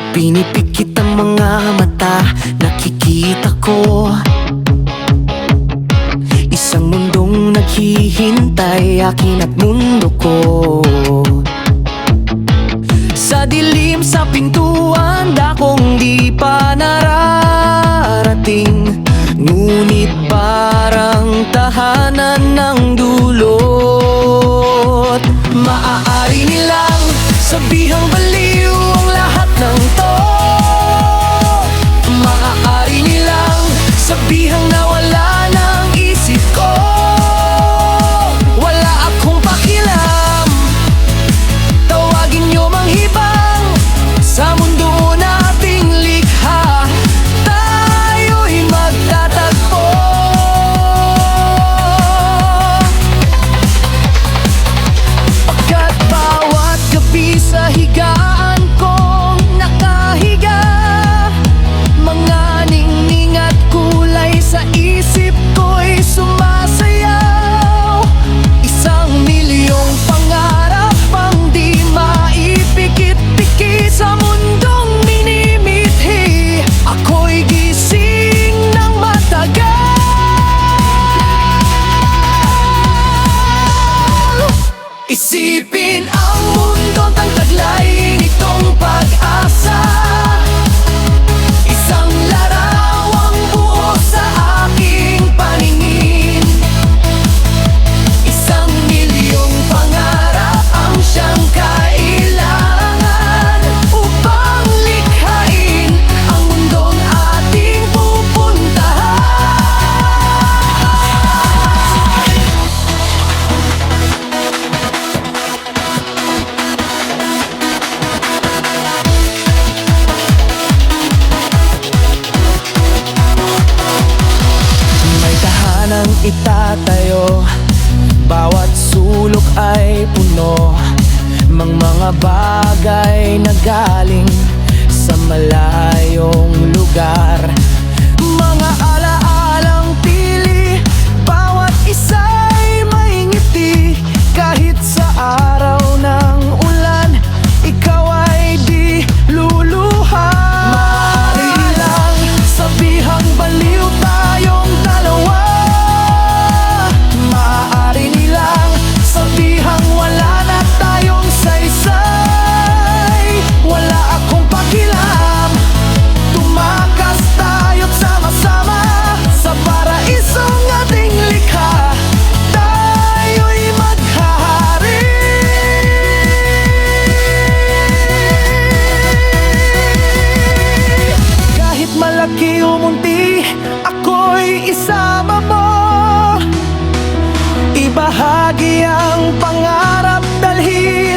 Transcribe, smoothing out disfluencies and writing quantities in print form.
Pinipikit ang mga mata, nakikita ko isang mundong naghihintay, akin at mundo ko. Sa dilim sa pintuan, dakong di pa nararating, ngunit parang tahanan ng dulot. Maaari nilang sabihang baliw ang lahat ng to. Maaari nilang sabihang nawala ng isip ko. Wala akong pakialam, tawagin niyo manghibang. Sa mundo nating likha, tayo'y magtatagpo. Pagkat bawat gabi sa higaan kong nakahiga, mga ningning at kulay sa isip ko'y sumasayaw. 1,000,000 pangarap ang di maipikit-pikit sa mundong minimithi. Ako'y gising ng matagal. Isipin ang mundo ang taglay nitong pag-asa. Isang larawang buo sa aking paningin. 1,000,000 pangarap ang siyang kailangan upang likhain ang mundong ating pupuntahan. May tahanang itatayo, bawat sulok ay puno mga bagay na galing sa malayong lugar. Mga alaalang pili, bawat isa'y may ngiti. Kahit sa araw ng ulan, ikaw ay di luluha. Maaari lang sabihang baliw tayong dalawa. Maaari nilang sabihang wala na tayong saysay. Wala akong pakialam, tumakas tayo't sama-sama sa paraisong ating likha. Tayo'y maghahari. Kahit malaki o munti, ako'y isama mo. Ibahagi ang pangarap, dalhin